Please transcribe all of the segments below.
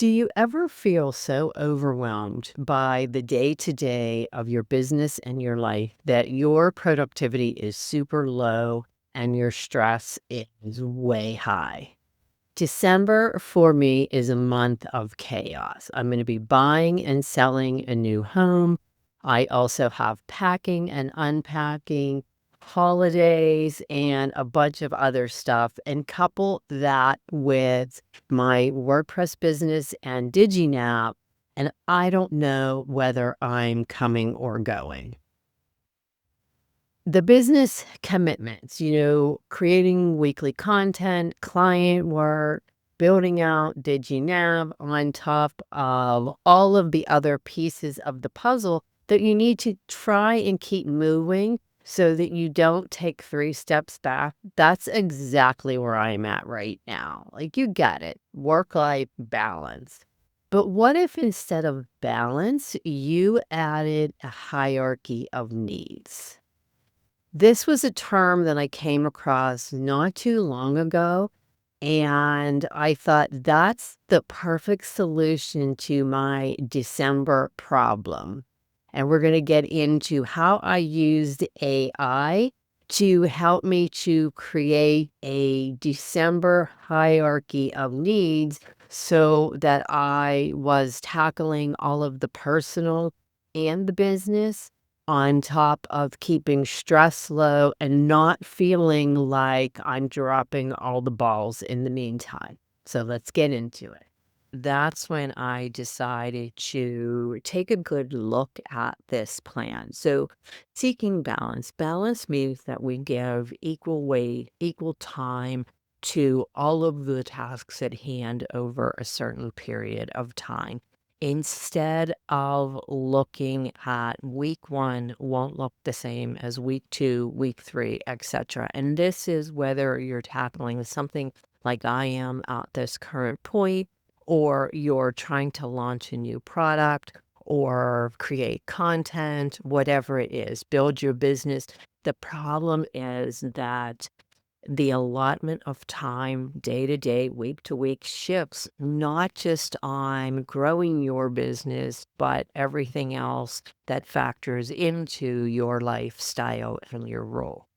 Do you ever feel so overwhelmed by the day to day of your business and your life that your productivity is super low and your stress is way high? December for me is a month of chaos. I'm going to be buying and selling a new home. I also have packing and unpacking, holidays, and a bunch of other stuff. And couple that with my WordPress business and DigiNap. And I don't know whether I'm coming or going. The business commitments, creating weekly content, client work, building out DigiNav on top of all of the other pieces of the puzzle that you need to try and keep moving so that you don't take 3 steps back. That's exactly where I'm at right now. Like, you get it, work-life balance. But what if instead of balance, you added a hierarchy of needs? This was a term that I came across not too long ago, and I thought that's the perfect solution to my December problem. And we're going to get into how I used AI to help me to create a December hierarchy of needs so that I was tackling all of the personal and the business on top of keeping stress low and not feeling like I'm dropping all the balls in the meantime. So let's get into it. That's when I decided to take a good look at this plan. So, seeking balance. Balance means that we give equal weight, equal time to all of the tasks at hand over a certain period of time. Instead of looking at week 1 won't look the same as week 2, week 3, etc. And this is whether you're tackling something like I am at this current point, or you're trying to launch a new product or create content, whatever it is, build your business. The problem is that the allotment of time, day to day, week to week, shifts not just on growing your business, but everything else that factors into your lifestyle and your role.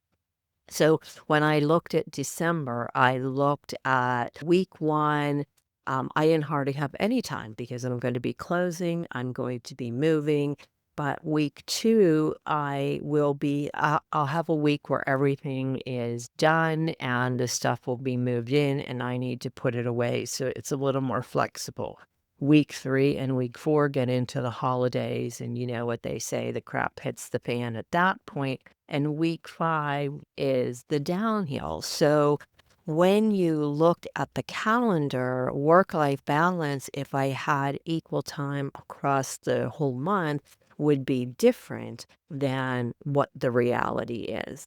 So when I looked at December, I looked at week 1. I didn't hardly have any time because I'm going to be closing, I'm going to be moving. But week 2, I'll have a week where everything is done and the stuff will be moved in and I need to put it away. So it's a little more flexible. Week 3 and week 4 get into the holidays, and you know what they say, the crap hits the fan at that point. And week 5 is the downhill. So when you looked at the calendar, work-life balance, if I had equal time across the whole month, would be different than what the reality is.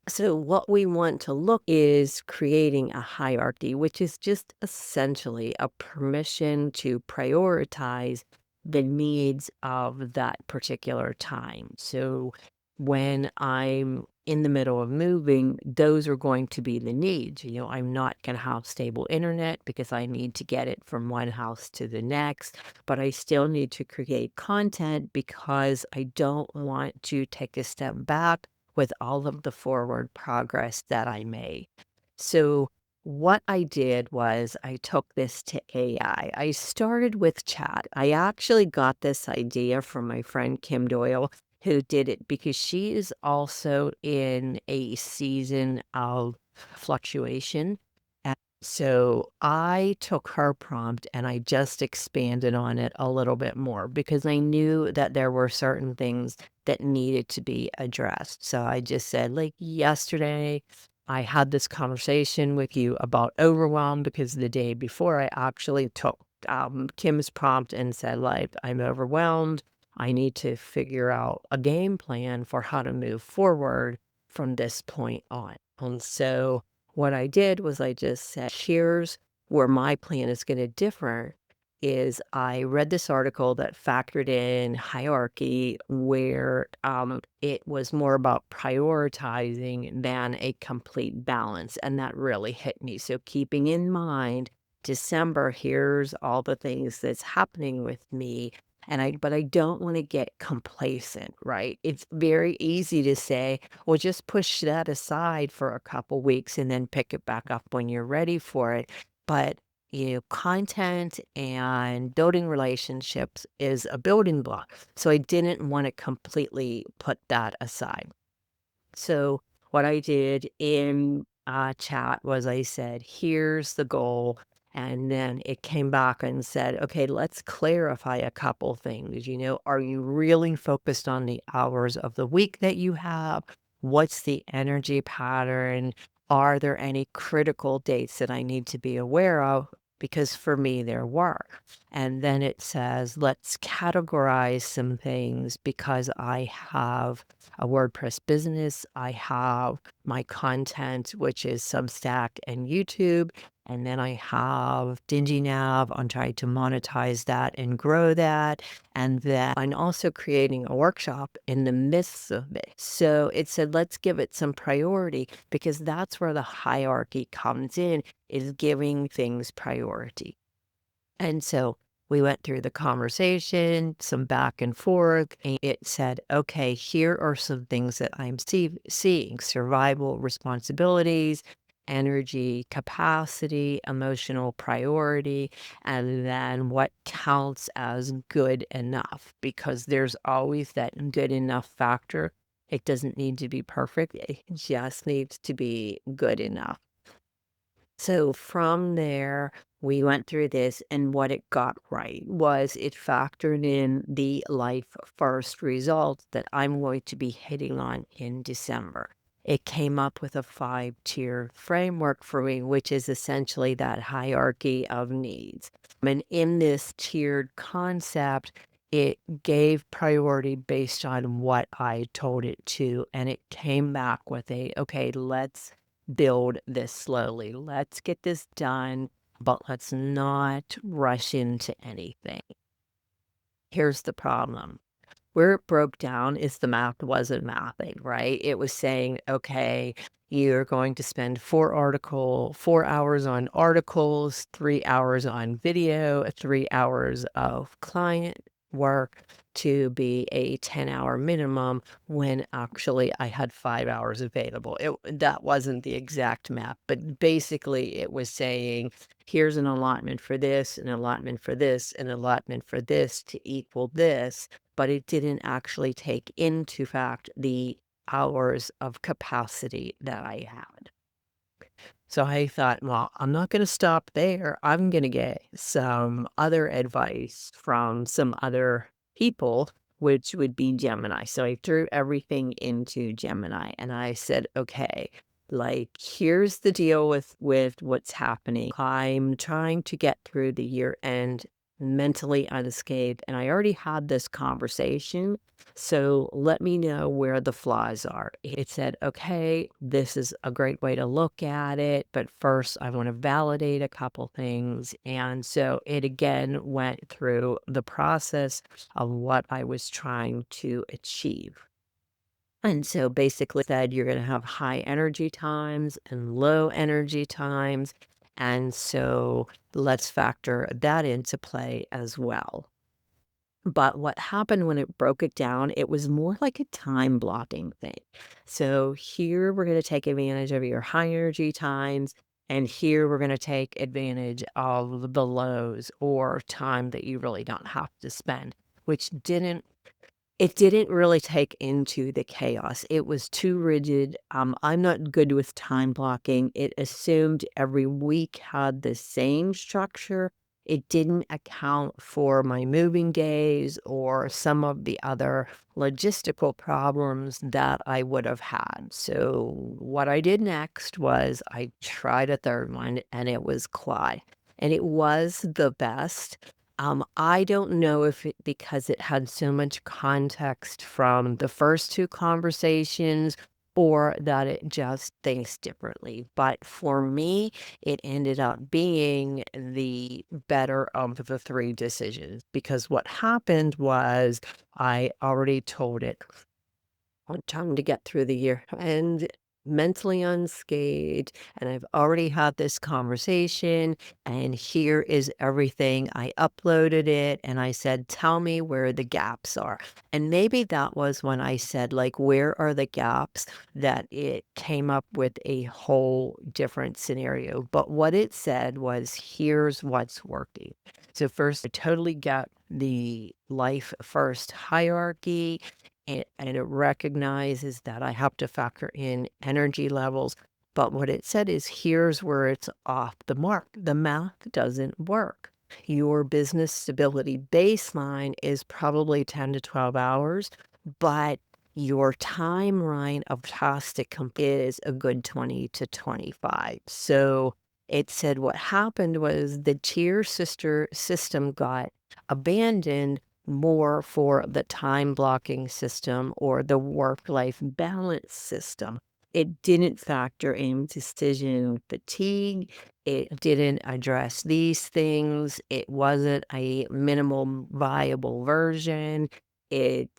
So what we want to look is creating a hierarchy, which is just essentially a permission to prioritize the needs of that particular time. So when I'm in the middle of moving, those are going to be the needs. I'm not going to have stable internet because I need to get it from one house to the next, but I still need to create content because I don't want to take a step back with all of the forward progress that I made. So what I did was I took this to AI. I started with chat. I actually got this idea from my friend Kim Doyle, who did it because she is also in a season of fluctuation. And so I took her prompt and I just expanded on it a little bit more because I knew that there were certain things that needed to be addressed. So I just said, like yesterday, I had this conversation with you about overwhelm because the day before I actually took Kim's prompt and said, like, I'm overwhelmed. I need to figure out a game plan for how to move forward from this point on. And so what I did was I just said, here's where my plan is going to differ is I read this article that factored in hierarchy where it was more about prioritizing than a complete balance. And that really hit me. So keeping in mind December, here's all the things that's happening with me. But I don't want to get complacent, right? It's very easy to say, well, just push that aside for a couple weeks and then pick it back up when you're ready for it. But content and building relationships is a building block. So I didn't want to completely put that aside. So what I did in chat was I said, here's the goal. And then it came back and said, okay, let's clarify a couple things. Are you really focused on the hours of the week that you have? What's the energy pattern? Are there any critical dates that I need to be aware of? Because for me, there were. And then it says, let's categorize some things because I have a WordPress business. I have my content, which is Substack and YouTube. And then I have Dingy Nav. I'm trying to monetize that and grow that. And then I'm also creating a workshop in the midst of it. So it said, let's give it some priority because that's where the hierarchy comes in, is giving things priority. And so we went through the conversation, some back and forth, and it said, okay, here are some things that I'm seeing: survival responsibilities, energy capacity, emotional priority, and then what counts as good enough, because there's always that good enough factor. It doesn't need to be perfect, it just needs to be good enough. So from there, we went through this, and what it got right was it factored in the life first results that I'm going to be hitting on in December. It came up with a 5-tier framework for me, which is essentially that hierarchy of needs. And in this tiered concept, it gave priority based on what I told it to. And it came back with okay, let's build this slowly. Let's get this done, but let's not rush into anything. Here's the problem. Where it broke down is the math wasn't mathing, right? It was saying, okay, you're going to spend 4 hours on articles, 3 hours on video, 3 hours of client work to be a 10-hour minimum, when actually I had 5 hours available. That wasn't the exact math, but basically it was saying, here's an allotment for this, an allotment for this, an allotment for this to equal this. But it didn't actually take into fact the hours of capacity that I had. So I thought, well, I'm not going to stop there. I'm going to get some other advice from some other people, which would be Gemini. So I threw everything into Gemini and I said, okay, like, here's the deal with what's happening. I'm trying to get through the year end mentally unscathed, and I already had this conversation, so let me know where the flaws are. It said, okay, this is a great way to look at it, but first I want to validate a couple things. And so it again went through the process of what I was trying to achieve. And so basically said you're going to have high energy times and low energy times. And so let's factor that into play as well. But what happened when it broke it down, it was more like a time blocking thing. So here we're going to take advantage of your high energy times. And here we're going to take advantage of the lows, or time that you really don't have to spend, which didn't really take into the chaos. It was too rigid. I'm not good with time blocking. It assumed every week had the same structure. It didn't account for my moving days or some of the other logistical problems that I would have had. So what I did next was I tried a third one, and it was Claude. And it was the best. I don't know if because it had so much context from the first two conversations, or that it just thinks differently. But for me, it ended up being the better of the three decisions, because what happened was I already told it, I'm trying to get through the year. And mentally unscathed, and I've already had this conversation, and here is everything. I uploaded it and I said, tell me where the gaps are. And maybe that was when I said, like, where are the gaps, that it came up with a whole different scenario. But what it said was, here's what's working. So, first, I totally get the life first hierarchy, and it recognizes that I have to factor in energy levels. But what it said is, here's where it's off the mark. The math doesn't work. Your business stability baseline is probably 10 to 12 hours, but your timeline of tasks to complete is a good 20 to 25. So it said what happened was the tier sister system got abandoned more for the time blocking system or the work life balance system. It didn't factor in decision fatigue. It didn't address these things. It wasn't a minimum viable version. It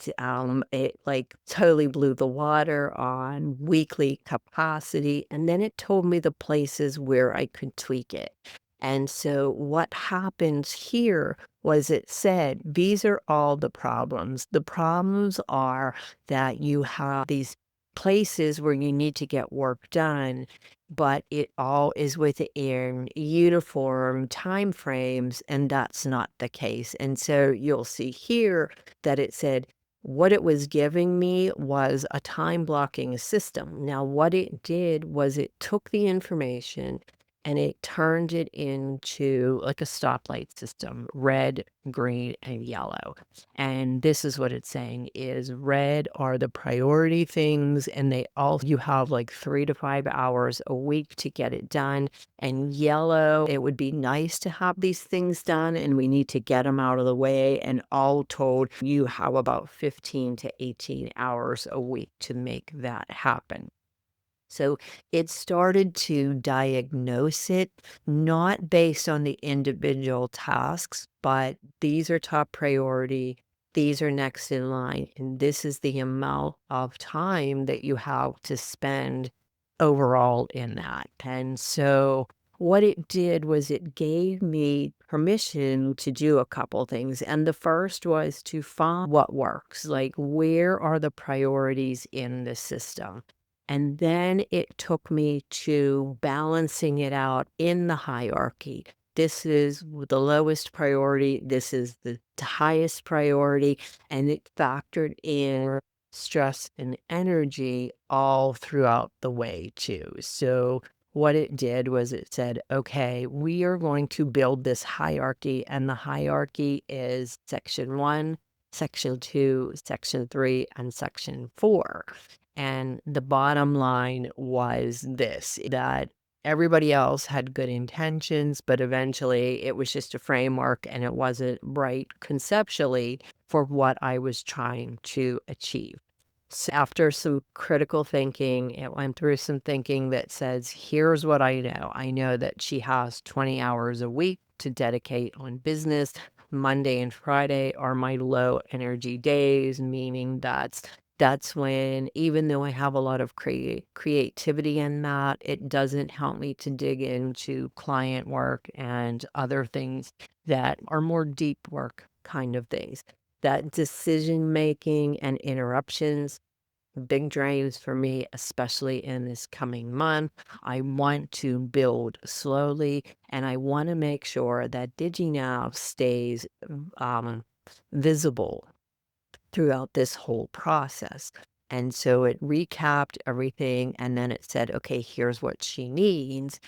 like totally blew the water on weekly capacity. And then it told me the places where I could tweak it. And so what happens here was, it said, these are all the problems. The problems are that you have these places where you need to get work done, but it all is within uniform time frames, and that's not the case. And so you'll see here that it said what it was giving me was a time blocking system. Now, what it did was it took the information and it turned it into like a stoplight system: red, green, and yellow. And this is what it's saying is, red are the priority things, and they all, you have like 3 to 5 hours a week to get it done. And yellow, it would be nice to have these things done and we need to get them out of the way. And all told, you have about 15 to 18 hours a week to make that happen. So it started to diagnose it, not based on the individual tasks, but these are top priority, these are next in line, and this is the amount of time that you have to spend overall in that. And so what it did was it gave me permission to do a couple things. And the first was to find what works, like where are the priorities in the system. And then it took me to balancing it out in the hierarchy. This is the lowest priority. This is the highest priority. And it factored in stress and energy all throughout the way, too. So, what it did was it said, okay, we are going to build this hierarchy. And the hierarchy is section 1, section 2, section 3, and section 4. And the bottom line was this, that everybody else had good intentions, but eventually it was just a framework and it wasn't right conceptually for what I was trying to achieve. So after some critical thinking, it went through some thinking that says, here's what I know. I know that she has 20 hours a week to dedicate on business. Monday and Friday are my low energy days, meaning that's when, even though I have a lot of creativity in that, it doesn't help me to dig into client work and other things that are more deep work kind of things. That decision making and interruptions, big drains for me, especially in this coming month. I want to build slowly, and I want to make sure that DigiNav stays visible throughout this whole process. And so it recapped everything, and then it said, okay, here's what she needs,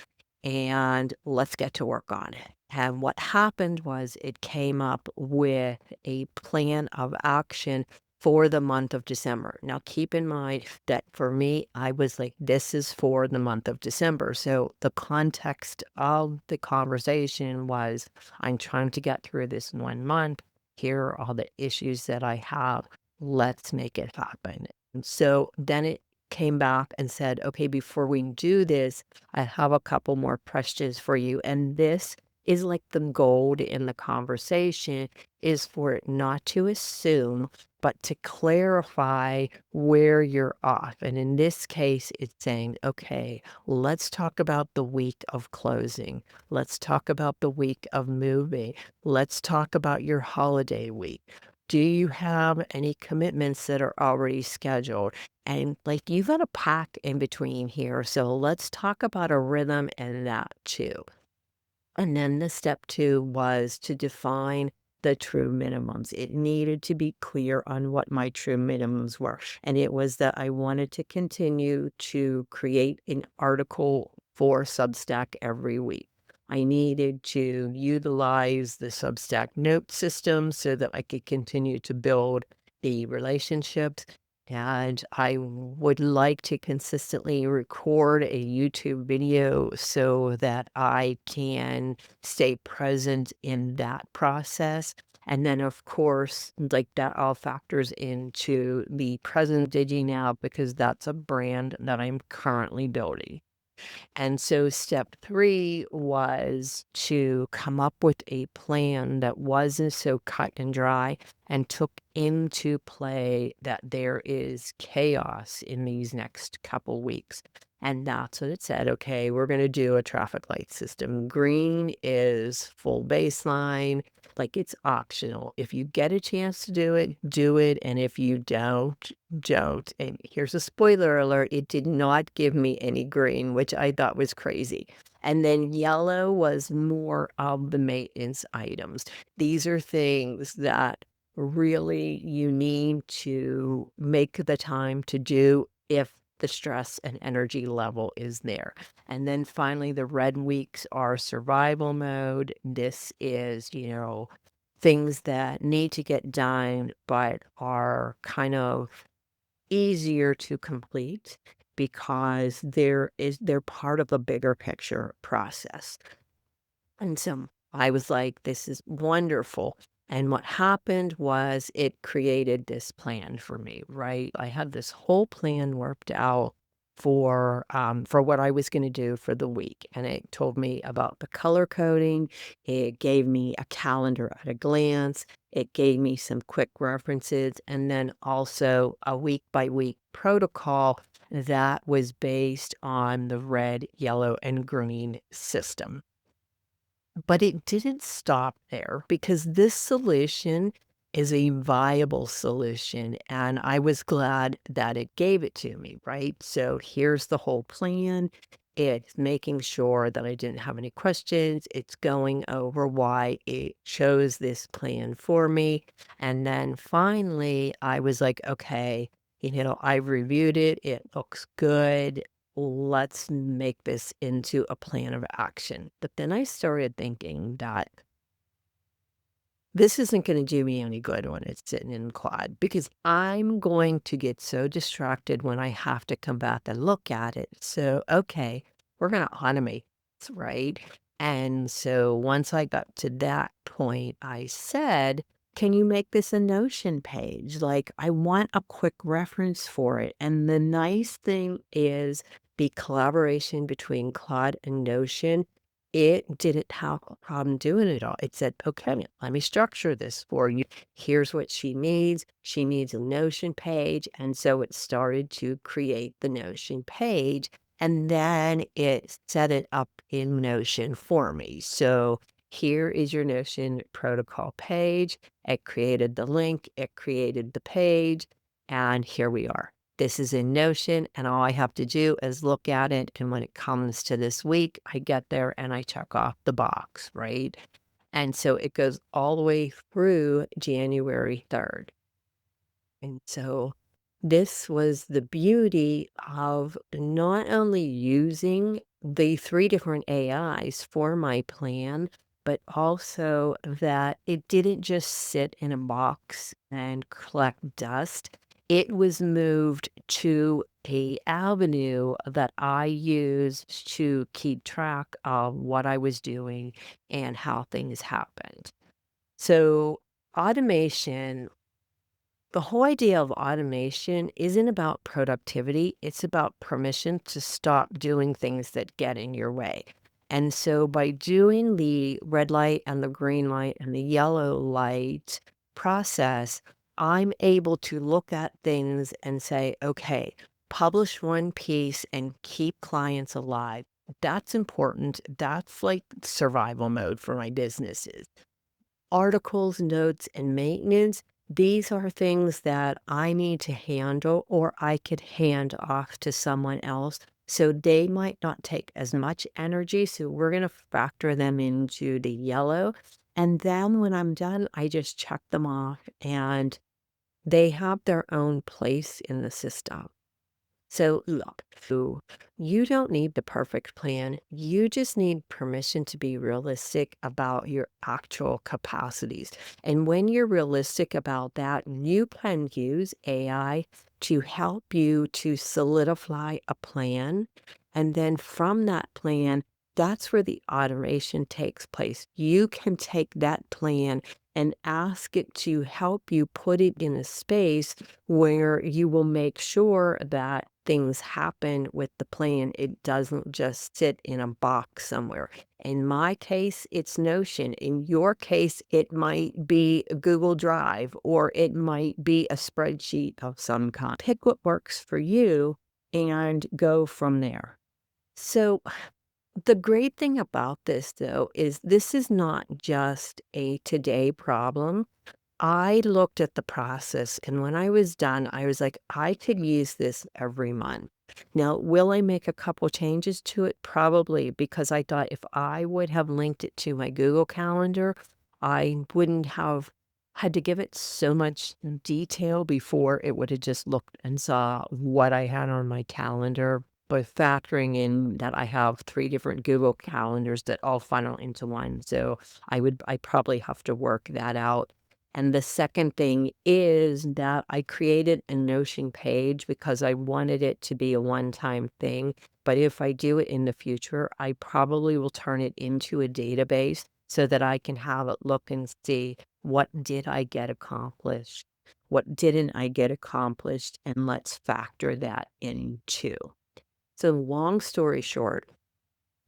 and let's get to work on it. And what happened was it came up with a plan of action for the month of December. Now, keep in mind that for me, I was like, this is for the month of December. So the context of the conversation was, I'm trying to get through this 1 month. Here are all the issues that I have. Let's make it happen. And so then it came back and said, okay, before we do this, I have a couple more questions for you. And this is like the gold in the conversation, is for it not to assume but to clarify where you're off. And in this case, it's saying, okay, let's talk about the week of closing. Let's talk about the week of moving. Let's talk about your holiday week. Do you have any commitments that are already scheduled? And like you've got a pack in between here. So let's talk about a rhythm and that too. And then the step 2 was to define the true minimums. It needed to be clear on what my true minimums were, and it was that I wanted to continue to create an article for Substack every week. I needed to utilize the Substack note system so that I could continue to build the relationships, and I would like to consistently record a YouTube video so that I can stay present in that process. And then, of course, like that all factors into the present Digi now because that's a brand that I'm currently building. And so step 3 was to come up with a plan that wasn't so cut and dry and took into play that there is chaos in these next couple weeks. And that's what it said. Okay, we're going to do a traffic light system. Green is full baseline, like it's optional. If you get a chance to do it, do it. And if you don't. And here's a spoiler alert, it did not give me any green, which I thought was crazy. And then yellow was more of the maintenance items. These are things that really you need to make the time to do if the stress and energy level is there. And then finally, the red weeks are survival mode. This is, things that need to get done, but are kind of easier to complete because they're part of a bigger picture process. And so I was like, this is wonderful. And what happened was it created this plan for me, right? I had this whole plan worked out for what I was going to do for the week. And it told me about the color coding. It gave me a calendar at a glance. It gave me some quick references and then also a week by week protocol that was based on the red, yellow, and green system. But it didn't stop there because this solution is a viable solution, and I was glad that it gave it to me, right? So here's the whole plan. It's making sure that I didn't have any questions. It's going over why it chose this plan for me. And then finally, I was like, okay, I've reviewed it. It looks good. Let's make this into a plan of action. But then I started thinking that this isn't going to do me any good when it's sitting in Claude because I'm going to get so distracted when I have to come back and look at it. So, okay, we're going to automate this, right? And so once I got to that point, I said, can you make this a Notion page? Like, I want a quick reference for it. And the nice thing is the collaboration between Claude and Notion, it didn't have a problem doing it all. It said, okay, let me structure this for you. Here's what she needs. She needs a Notion page. And so it started to create the Notion page. And then it set it up in Notion for me. So here is your Notion protocol page. It created the link, it created the page, and here we are. This is in Notion, and all I have to do is look at it. And when it comes to this week, I get there and I check off the box, right? And so it goes all the way through January 3rd. And so this was the beauty of not only using the 3 different AIs for my plan, but also that it didn't just sit in a box and collect dust. It was moved to a avenue that I used to keep track of what I was doing and how things happened. So automation the whole idea of automation isn't about productivity, it's about permission to stop doing things that get in your way. And so by doing the red light and the green light and the yellow light process, I'm able to look at things and say, okay, publish one piece and keep clients alive. That's important. That's like survival mode for my businesses. Articles, notes, and maintenance, these are things that I need to handle or I could hand off to someone else. So they might not take as much energy. So we're going to factor them into the yellow. And then when I'm done, I just check them off and they have their own place in the system. So, look, you don't need the perfect plan. You just need permission to be realistic about your actual capacities. And when you're realistic about that, you can use AI to help you to solidify a plan. And then from that plan, that's where the automation takes place. You can take that plan and ask it to help you put it in a space where you will make sure that things happen with the plan. It doesn't just sit in a box somewhere. In my case, it's Notion. In your case, it might be Google Drive or it might be a spreadsheet of some kind. Pick what works for you and go from there. So, the great thing about this, though, is this is not just a today problem. I looked at the process, and when I was done, I was like, I could use this every month. Now, will I make a couple changes to it? Probably, because I thought if I would have linked it to my Google Calendar, I wouldn't have had to give it so much detail before it would have just looked and saw what I had on my calendar. But factoring in that I have 3 different Google calendars that all funnel into one. So I probably have to work that out. And the second thing is that I created a Notion page because I wanted it to be a one-time thing. But if I do it in the future, I probably will turn it into a database so that I can have it look and see what did I get accomplished? What didn't I get accomplished? And let's factor that in too. So long story short,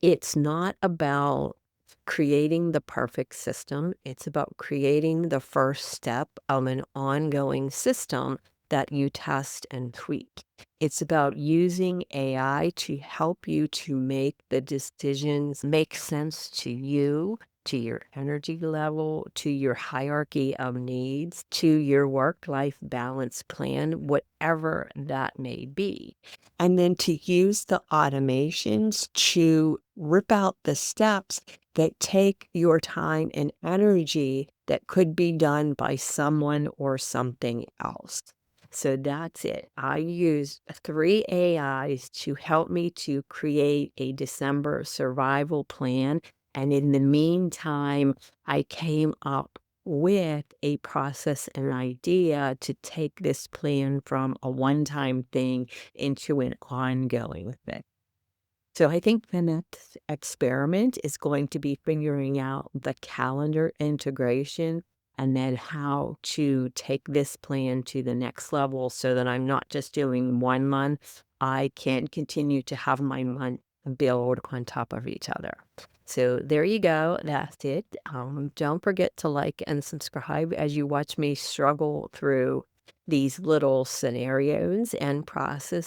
it's not about creating the perfect system. It's about creating the first step of an ongoing system that you test and tweak. It's about using AI to help you to make the decisions make sense to you, to your energy level, to your hierarchy of needs, to your work-life balance plan, whatever that may be. And then to use the automations to rip out the steps that take your time and energy that could be done by someone or something else. So that's it. I use 3 AIs to help me to create a December survival plan. And in the meantime, I came up with a process and idea to take this plan from a one-time thing into an ongoing thing. So I think the next experiment is going to be figuring out the calendar integration and then how to take this plan to the next level so that I'm not just doing 1 month. I can continue to have my month build on top of each other. So there you go. That's it. Don't forget to like and subscribe as you watch me struggle through these little scenarios and processes.